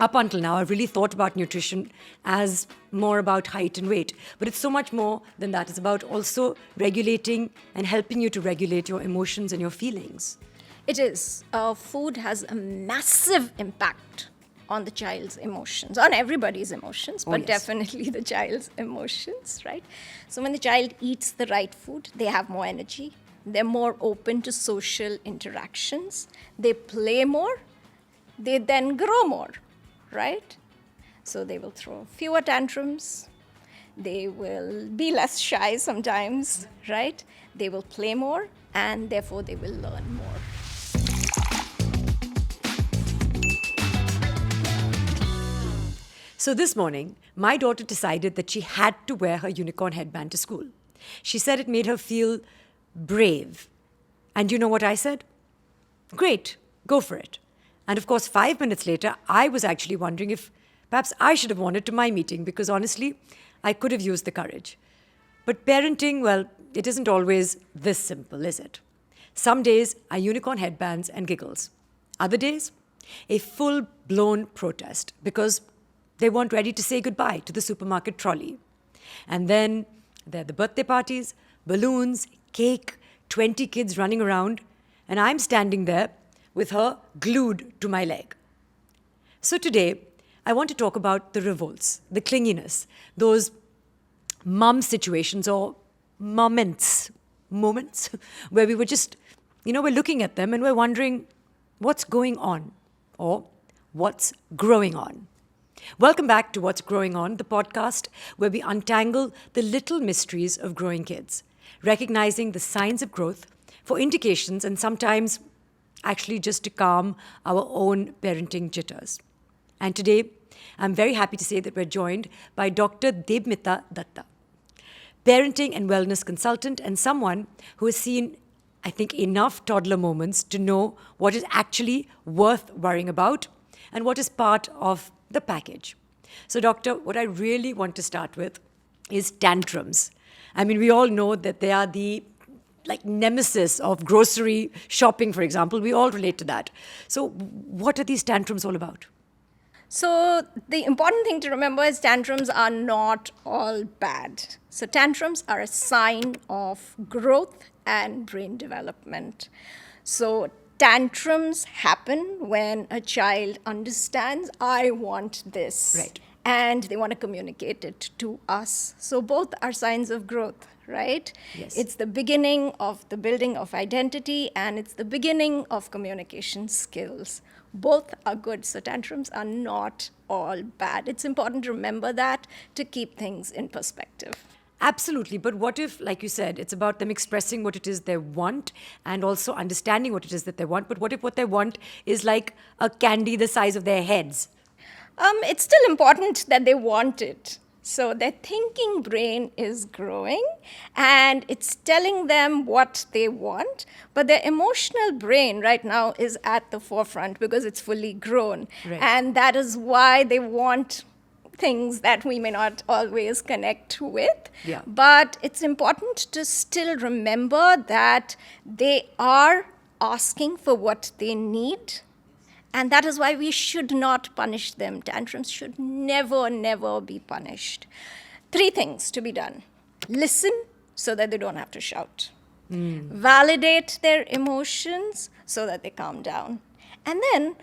up until now, I've really thought about nutrition as more about height and weight. But it's so much more than that. It's about also regulating and helping you to regulate your emotions and your feelings. It is. Food has a massive impact on the child's emotions, on everybody's emotions, but yes. definitely the child's emotions, right? So when the child eats the right food, they have more energy. They're more open to social interactions. They play more. They then grow more, right? So they will throw fewer tantrums. They will be less shy sometimes, right? They will play more, and therefore they will learn more. So this morning, my daughter decided that she had to wear her unicorn headband to school. She said it made her feel brave. And you know what I said? Great, go for it. And of course, 5 minutes later, I was actually wondering if perhaps I should have worn it to my meeting, because honestly, I could have used the courage. But parenting, well, it isn't always this simple, is it? Some days are unicorn headbands and giggles. Other days, a full-blown protest, because they weren't ready to say goodbye to the supermarket trolley. And then there are the birthday parties, balloons, cake, 20 kids running around, and I'm standing there with her glued to my leg. So today, I want to talk about the revolts, the clinginess, those mum situations or moments where we were just, we're looking at them and we're wondering what's going on or what's growing on. Welcome back to What's Growing On, the podcast where we untangle the little mysteries of growing kids, recognizing the signs of growth for indications and sometimes actually just to calm our own parenting jitters. And today, I'm very happy to say that we're joined by Dr. Debmita Dutta, parenting and wellness consultant and someone who has seen, I think, enough toddler moments to know what is actually worth worrying about and what is part of the package. So, doctor, what I really want to start with is tantrums. I mean, we all know that they are the nemesis of grocery shopping, for example. We all relate to that. So, what are these tantrums all about? So the important thing to remember is tantrums are not all bad. So tantrums are a sign of growth and brain development. So tantrums happen when a child understands, I want this. Right. And they want to communicate it to us. So both are signs of growth, right? Yes. It's the beginning of the building of identity, and it's the beginning of communication skills. Both are good. So tantrums are not all bad. It's important to remember that to keep things in perspective. Absolutely. But what if, like you said, it's about them expressing what it is they want and also understanding what it is that they want. But what if what they want is like a candy the size of their heads? It's still important that they want it. So their thinking brain is growing and it's telling them what they want, but their emotional brain right now is at the forefront because it's fully grown. Right. And that is why they want things that we may not always connect with. Yeah. But it's important to still remember that they are asking for what they need. And that is why we should not punish them. Tantrums should never, never be punished. 3 things to be done. Listen so that they don't have to shout. Validate their emotions so that they calm down. And then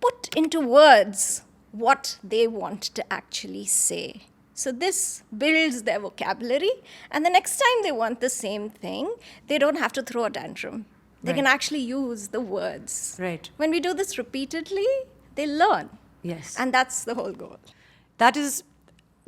put into words what they want to actually say. So this builds their vocabulary. And the next time they want the same thing, they don't have to throw a tantrum. They can actually use the words. Right. When we do this repeatedly, they learn. Yes. And that's the whole goal. That is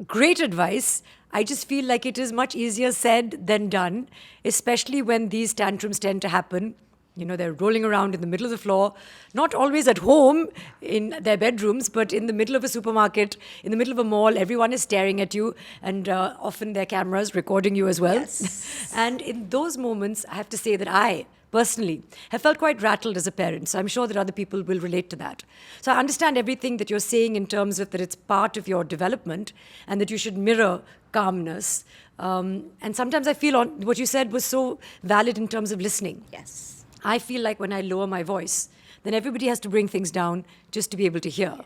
great advice. I just feel like it is much easier said than done, especially when these tantrums tend to happen. They're rolling around in the middle of the floor, not always at home in their bedrooms, but in the middle of a supermarket, in the middle of a mall. Everyone is staring at you, and often their cameras recording you as well. Yes. And in those moments, I have to say that I personally have felt quite rattled as a parent. So I'm sure that other people will relate to that. So I understand everything that you're saying in terms of that it's part of your development and that you should mirror calmness. And sometimes I feel what you said was so valid in terms of listening. Yes. I feel like when I lower my voice, then everybody has to bring things down just to be able to hear.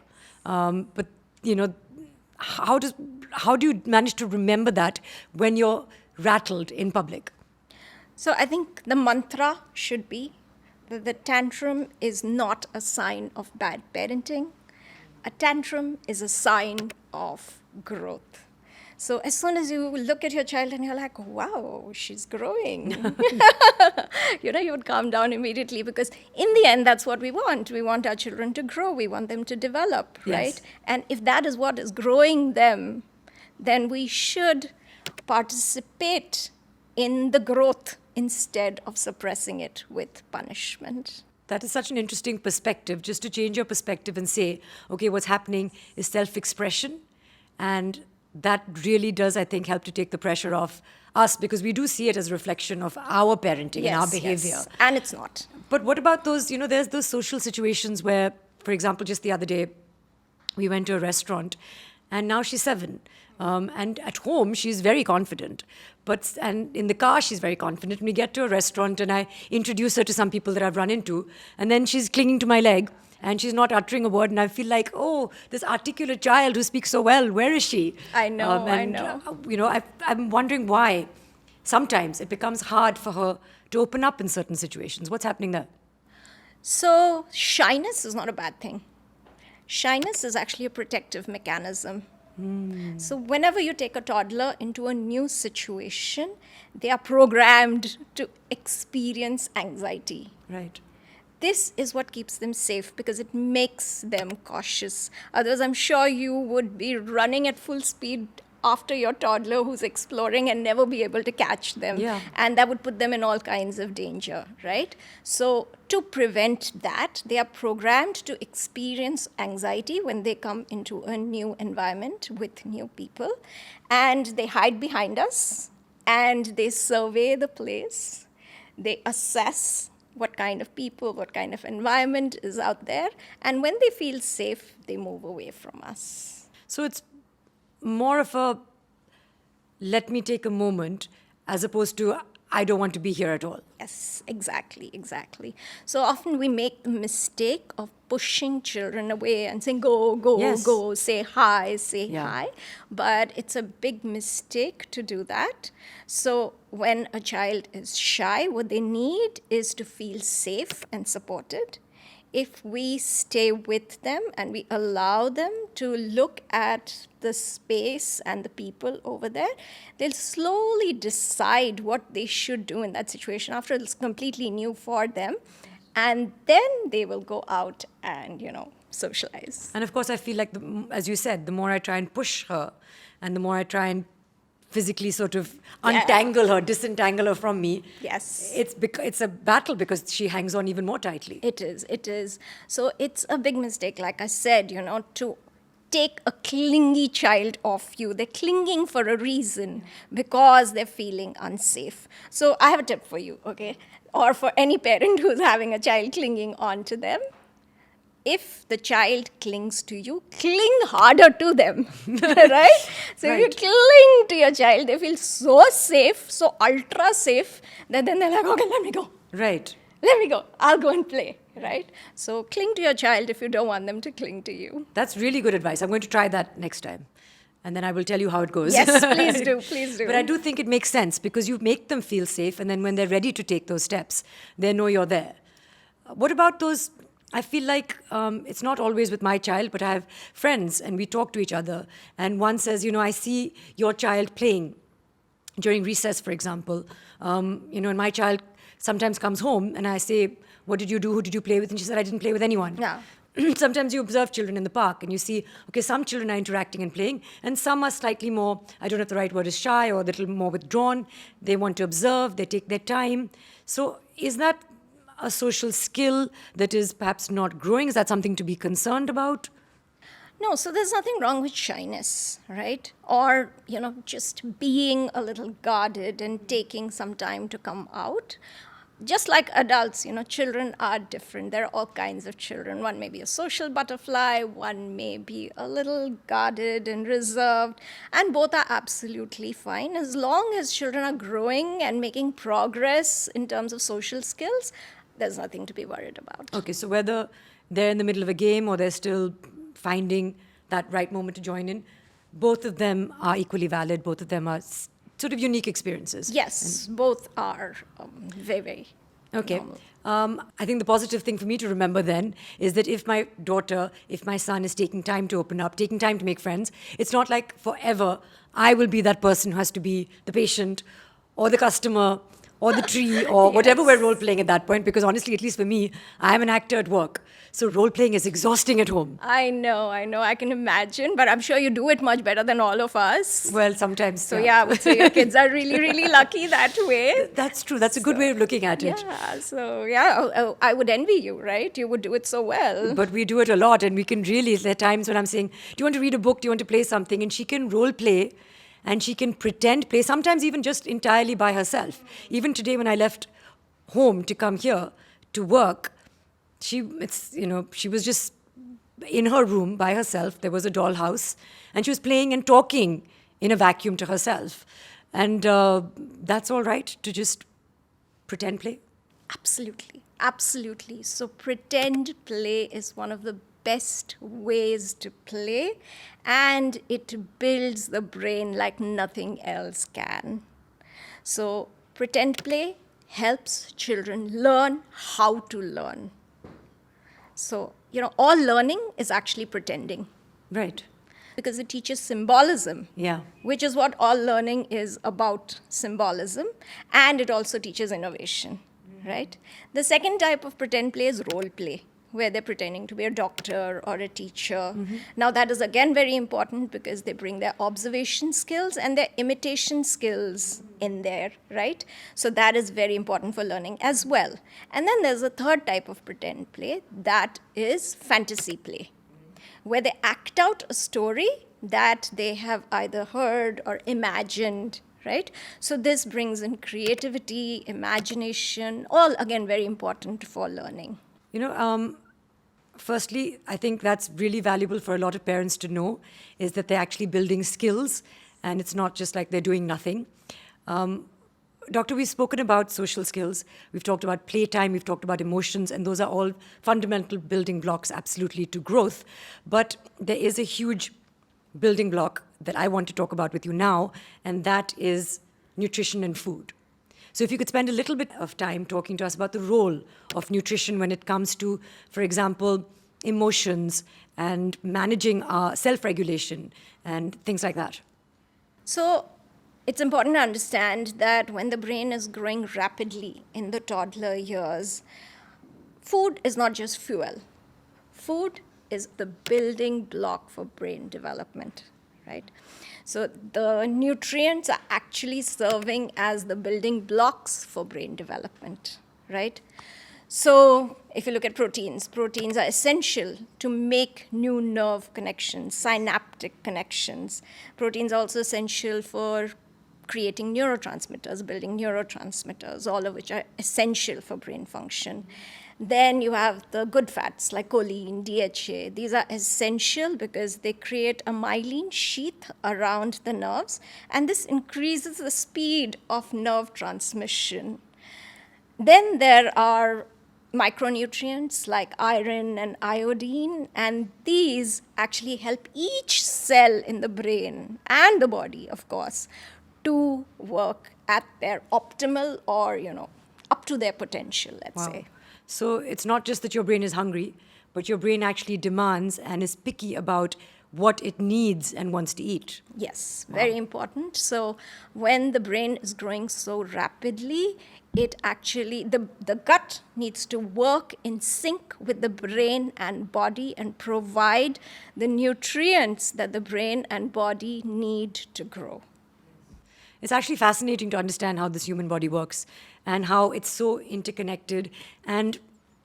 But, you know, how do you manage to remember that when you're rattled in public? So I think the mantra should be that the tantrum is not a sign of bad parenting. A tantrum is a sign of growth. So as soon as you look at your child and you're like, wow, she's growing, you would calm down immediately, because in the end, that's what we want. We want our children to grow. We want them to develop, Yes. right? And if that is what is growing them, then we should participate in the growth instead of suppressing it with punishment. That is such an interesting perspective, just to change your perspective and say, okay, what's happening is self-expression. And that really does, I think, help to take the pressure off us, because we do see it as a reflection of our parenting and our behavior. Yes. And it's not. But what about those, there's those social situations where, for example, just the other day, we went to a restaurant and now she's 7. And at home, she's very confident. And in the car, she's very confident. And we get to a restaurant and I introduce her to some people that I've run into. And then she's clinging to my leg and she's not uttering a word. And I feel like, oh, this articulate child who speaks so well, where is she? I know, I know. I'm wondering why sometimes it becomes hard for her to open up in certain situations. What's happening there? So shyness is not a bad thing. Shyness is actually a protective mechanism. So whenever you take a toddler into a new situation, they are programmed to experience anxiety. Right. This is what keeps them safe, because it makes them cautious. Otherwise, I'm sure you would be running at full speed after your toddler who's exploring and never be able to catch them. Yeah. And that would put them in all kinds of danger, right? So to prevent that, they are programmed to experience anxiety when they come into a new environment with new people. And they hide behind us and they survey the place. They assess what kind of people, what kind of environment is out there. And when they feel safe, they move away from us. So it's more of a let me take a moment as opposed to I don't want to be here at all. Yes, exactly. So often we make the mistake of pushing children away and saying, go, Yes. go, say hi, Yeah. hi. But it's a big mistake to do that. So when a child is shy, what they need is to feel safe and supported. If we stay with them and we allow them to look at the space and the people over there, they'll slowly decide what they should do in that situation after it's completely new for them. And then they will go out and, socialize. And of course, I feel like, as you said, the more I try and push her and the more I try and physically sort of untangle her, disentangle her from me, Yes. it's a battle because she hangs on even more tightly. It is. So it's a big mistake, like I said, to take a clingy child off you. They're clinging for a reason because they're feeling unsafe. So I have a tip for you, okay? Or for any parent who's having a child clinging on to them. If the child clings to you, cling harder to them, right? So Right. if you cling to your child, they feel so safe, so ultra safe, that then they're like, okay, let me go. Right. Let me go. I'll go and play, right? So cling to your child if you don't want them to cling to you. That's really good advice. I'm going to try that next time. And then I will tell you how it goes. Yes, please do. But I do think it makes sense because you make them feel safe. And then when they're ready to take those steps, they know you're there. What about those? I feel like it's not always with my child, but I have friends and we talk to each other. And one says, I see your child playing during recess, for example. And my child sometimes comes home and I say, what did you do? Who did you play with? And she said, I didn't play with anyone. Yeah. Sometimes you observe children in the park and you see, okay, some children are interacting and playing and some are slightly more, I don't know if the right word is shy or a little more withdrawn. They want to observe, they take their time. So is that a social skill that is perhaps not growing? Is that something to be concerned about? No, so there's nothing wrong with shyness, right? Or, just being a little guarded and taking some time to come out. Just like adults, children are different. There are all kinds of children. One may be a social butterfly, one may be a little guarded and reserved, and both are absolutely fine. As long as children are growing and making progress in terms of social skills, there's nothing to be worried about. Okay, so whether they're in the middle of a game or they're still finding that right moment to join in. Both of them are equally valid. Both of them are sort of unique experiences. Yes, both are very, very Okay. normal. I think the positive thing for me to remember then is that if my daughter, if my son is taking time to open up, taking time to make friends, it's not like forever I will be that person who has to be the patient or the customer or the tree or whatever we're role playing at that point. Because honestly, at least for me, I'm an actor at work. So role playing is exhausting at home. I know, I can imagine, but I'm sure you do it much better than all of us. Well, sometimes. So yeah, I would say your kids are really, really lucky that way. That's true. That's a good way of looking at it. Yeah, so yeah, I would envy you, right? You would do it so well. But we do it a lot, and we can really, there are times when I'm saying, do you want to read a book? Do you want to play something? And she can role play and she can pretend play, sometimes even just entirely by herself. Even today when I left home to come here to work, she was just in her room by herself. There was a dollhouse and she was playing and talking in a vacuum to herself. And that's all right to just pretend play. Absolutely, absolutely. So pretend play is one of the best ways to play, and it builds the brain like nothing else can. So pretend play helps children learn how to learn. So, all learning is actually pretending Right. because it teaches symbolism. Yeah. Which is what all learning is about, symbolism, and it also teaches innovation, right? The second type of pretend play is role play, where they're pretending to be a doctor or a teacher. Now, that is again very important because they bring their observation skills and their imitation skills in there, right? So that is very important for learning as well. And then there's a third type of pretend play, that is fantasy play, where they act out a story that they have either heard or imagined, right? So this brings in creativity, imagination, all again very important for learning. Firstly, I think that's really valuable for a lot of parents to know, is that they're actually building skills and it's not just like they're doing nothing. Doctor, we've spoken about social skills, we've talked about playtime, we've talked about emotions, and those are all fundamental building blocks, absolutely, to growth. But there is a huge building block that I want to talk about with you now, and that is nutrition and food. So if you could spend a little bit of time talking to us about the role of nutrition when it comes to, for example, emotions and managing our self-regulation and things like that. So it's important to understand that when the brain is growing rapidly in the toddler years, food is not just fuel. Food is the building block for brain development, right? So the nutrients are actually serving as the building blocks for brain development, right? So if you look at proteins, proteins are essential to make new nerve connections, synaptic connections. Proteins are also essential for creating neurotransmitters, building neurotransmitters, all of which are essential for brain function. Then you have the good fats like choline, DHA. These are essential because they create a myelin sheath around the nerves, and this increases the speed of nerve transmission. Then there are micronutrients like iron and iodine, and these actually help each cell in the brain and the body, of course, to work at their optimal or, up to their potential, let's say. So it's not just that your brain is hungry, but your brain actually demands and is picky about what it needs and wants to eat. Yes, very important. So when the brain is growing so rapidly, it actually, the gut needs to work in sync with the brain and body and provide the nutrients that the brain and body need to grow. It's actually fascinating to understand how this human body works and how it's so interconnected and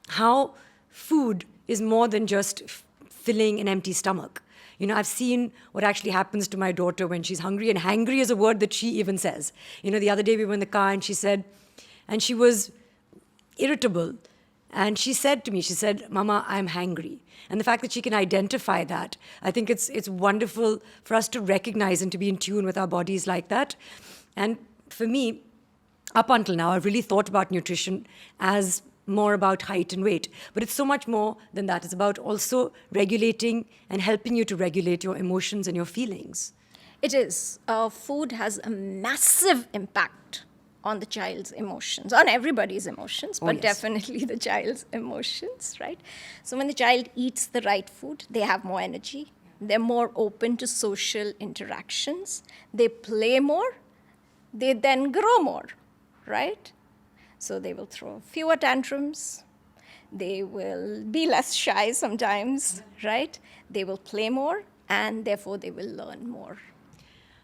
how food is more than just filling an empty stomach. I've seen what actually happens to my daughter when she's hungry, and hangry is a word that she even says. The other day we were in the car and she was irritable. And she said to me, Mama, I'm hangry. And the fact that she can identify that, I think it's wonderful for us to recognize and to be in tune with our bodies like that. And for me, up until now, I've really thought about nutrition as more about height and weight. But it's so much more than that. It's about also regulating and helping you to regulate your emotions and your feelings. It is. Food has a massive impact on the child's emotions, on everybody's emotions, but yes. definitely the child's emotions, right? So when the child eats the right food, they have more energy. They're more open to social interactions. They play more. They then grow more, right? So they will throw fewer tantrums. They will be less shy sometimes, right? They will play more, and therefore they will learn more.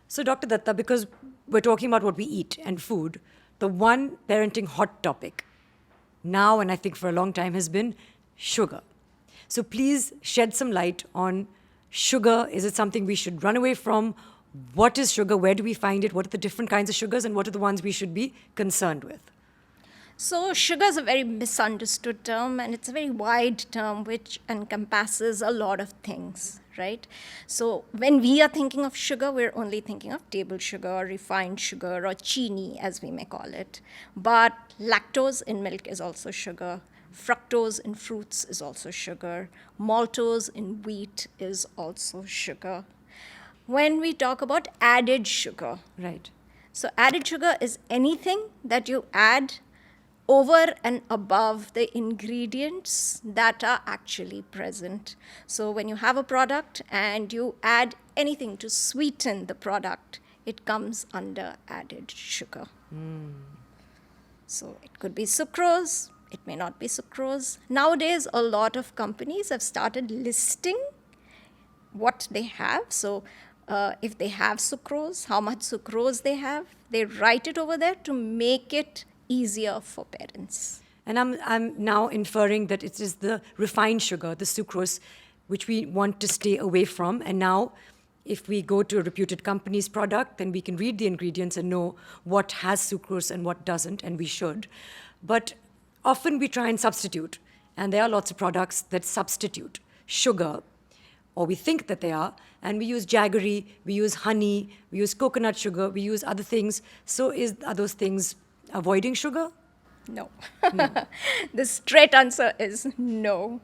So, Dr. Datta, because we're talking about what we eat and food, the one parenting hot topic now, and I think for a long time, has been sugar. So, please shed some light on sugar. Is it something we should run away from? What is sugar? Where do we find it? What are the different kinds of sugars, and what are the ones we should be concerned with? So sugar is a very misunderstood term, and it's a very wide term which encompasses a lot of things, right? So when we are thinking of sugar, we're only thinking of table sugar, refined sugar, or chini, as we may call it. But lactose in milk is also sugar. Fructose in fruits is also sugar. Maltose in wheat is also sugar. When we talk about added sugar, Right. so added sugar is anything that you add over and above the ingredients that are actually present. So when you have a product and you add anything to sweeten the product, it comes under added sugar. So it could be sucrose, it may not be sucrose. Nowadays, a lot of companies have started listing what they have. So if they have sucrose, how much sucrose they have, they write it over there to make it easier for parents. And I'm now inferring that it is the refined sugar, the sucrose, which we want to stay away from. And now, if we go to a reputed company's product, then we can read the ingredients and know what has sucrose and what doesn't, and we should. But often we try and substitute. And there are lots of products that substitute sugar, or we think that they are, and we use jaggery, we use honey, we use coconut sugar, we use other things. So are those things avoiding sugar? No. The straight answer is no.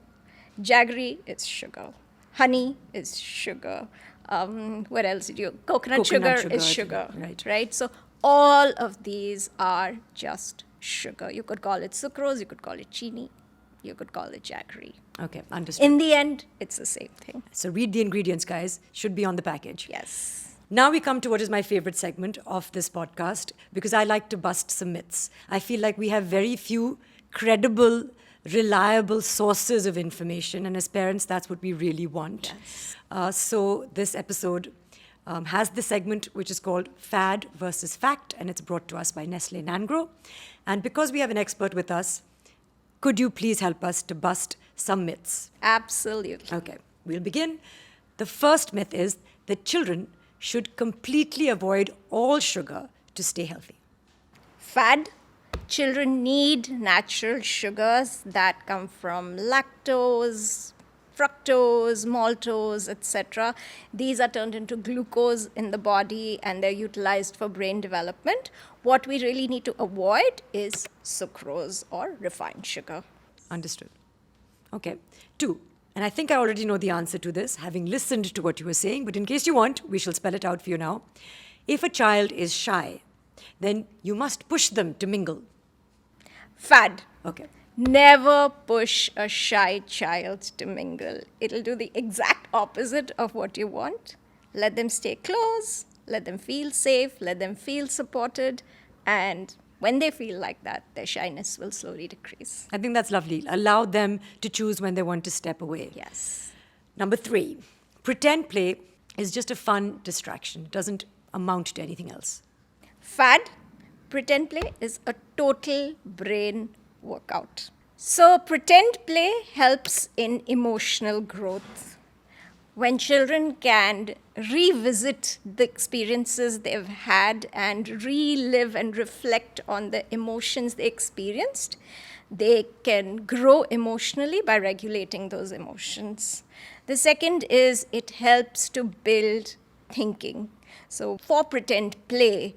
Jaggery is sugar. Honey is sugar. What else did you? Coconut sugar is sugar. Right? So all of these are just sugar. You could call it sucrose, you could call it chini, you could call it jaggery. Okay, understood. In the end, it's the same thing. So read the ingredients, guys. Should be on the package. Yes. Now we come to what is my favorite segment of this podcast, because I like to bust some myths. I feel like we have very few credible, reliable sources of information, and as parents, that's what we really want. Yes. So this episode has the segment which is called Fad versus Fact, and it's brought to us by Nestlé NANGROW. And because we have an expert with us, could you please help us to bust some myths? Absolutely. Okay, we'll begin. The first myth is that children should completely avoid all sugar to stay healthy. Fad. Children need natural sugars that come from lactose, fructose, maltose, etc. These are turned into glucose in the body and they're utilized for brain development. What we really need to avoid is sucrose or refined sugar. Understood. Okay. 2. And I think I already know the answer to this, having listened to what you were saying, but in case you want, we shall spell it out for you now. If a child is shy, then you must push them to mingle. Fad. Okay. Never push a shy child to mingle. It'll do the exact opposite of what you want. Let them stay close, let them feel safe, let them feel supported, and when they feel like that, their shyness will slowly decrease. I think that's lovely. Allow them to choose when they want to step away. Yes. Number 3, pretend play is just a fun distraction. It doesn't amount to anything else. Fad. Pretend play is a total brain workout. So pretend play helps in emotional growth. When children can revisit the experiences they've had and relive and reflect on the emotions they experienced, they can grow emotionally by regulating those emotions. The second is it helps to build thinking. So for pretend play,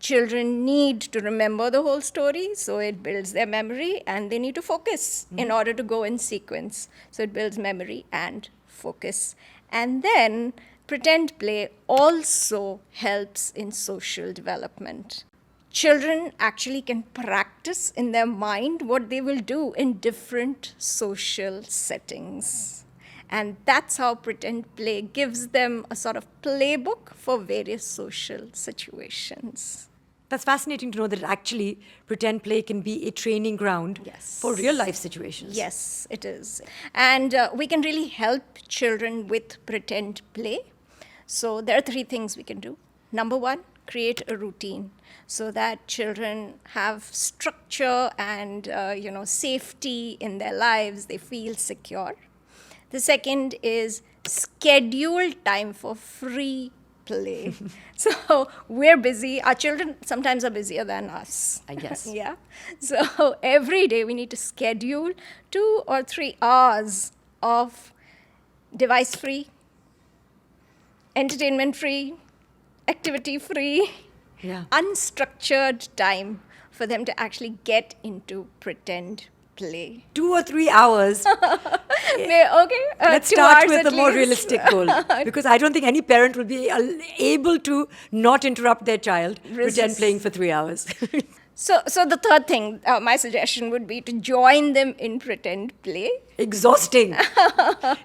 Children need to remember the whole story, so it builds their memory, and they need to focus in order to go in sequence. So it builds memory and focus. And then pretend play also helps in social development. Children actually can practice in their mind what they will do in different social settings. And that's how pretend play gives them a sort of playbook for various social situations. That's fascinating to know that actually pretend play can be a training ground for real life situations. Yes, it is. And we can really help children with pretend play. So there are 3 things we can do. Number 1, create a routine so that children have structure and safety in their lives. They feel secure. The second is schedule time for free play. So we're busy. Our children sometimes are busier than us. I guess. Yeah. So every day we need to schedule 2 or 3 hours of device-free, entertainment-free, activity-free, unstructured time for them to actually get into pretend play. 2 or 3 hours. Let's start with a more realistic goal. Because I don't think any parent will be able to not interrupt their child pretend playing for 3 hours. So the third thing, my suggestion would be to join them in pretend play. Exhausting.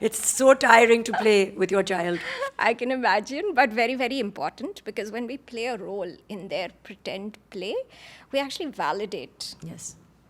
It's so tiring to play with your child. I can imagine, but very, very important, because when we play a role in their pretend play, we actually validate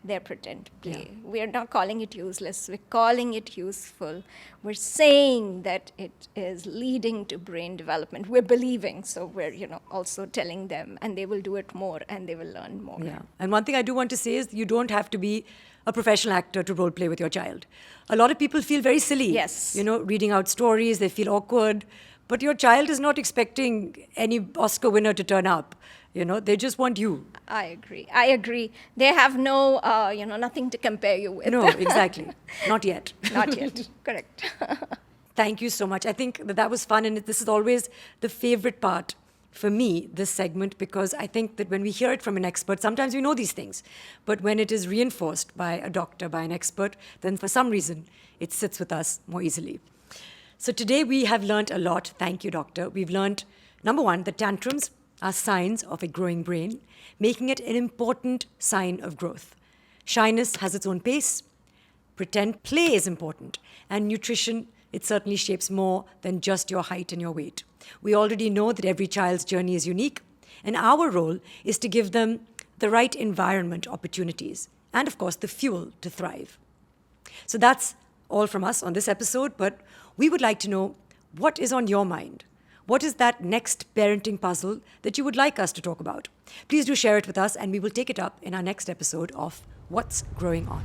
their pretend play. Yeah. We are not calling it useless. We're calling it useful. We're saying that it is leading to brain development. We're believing, so we're also telling them, and they will do it more, and they will learn more. Yeah. And one thing I do want to say is you don't have to be a professional actor to role play with your child. A lot of people feel very silly. Yes. Reading out stories, they feel awkward. But your child is not expecting any Oscar winner to turn up. They just want you. I agree. They have no, nothing to compare you with. No, exactly. Not yet. Not yet. Correct. Thank you so much. I think that was fun, and this is always the favorite part for me, this segment, because I think that when we hear it from an expert, sometimes we know these things. But when it is reinforced by a doctor, by an expert, then for some reason, it sits with us more easily. So today we have learned a lot. Thank you, doctor. We've learned, number 1, that tantrums are signs of a growing brain, making it an important sign of growth. Shyness has its own pace. Pretend play is important. And nutrition, it certainly shapes more than just your height and your weight. We already know that every child's journey is unique, and our role is to give them the right environment opportunities and, of course, the fuel to thrive. So that's all from us on this episode, but we would like to know what is on your mind. What is that next parenting puzzle that you would like us to talk about? Please do share it with us, and we will take it up in our next episode of What's Growing On.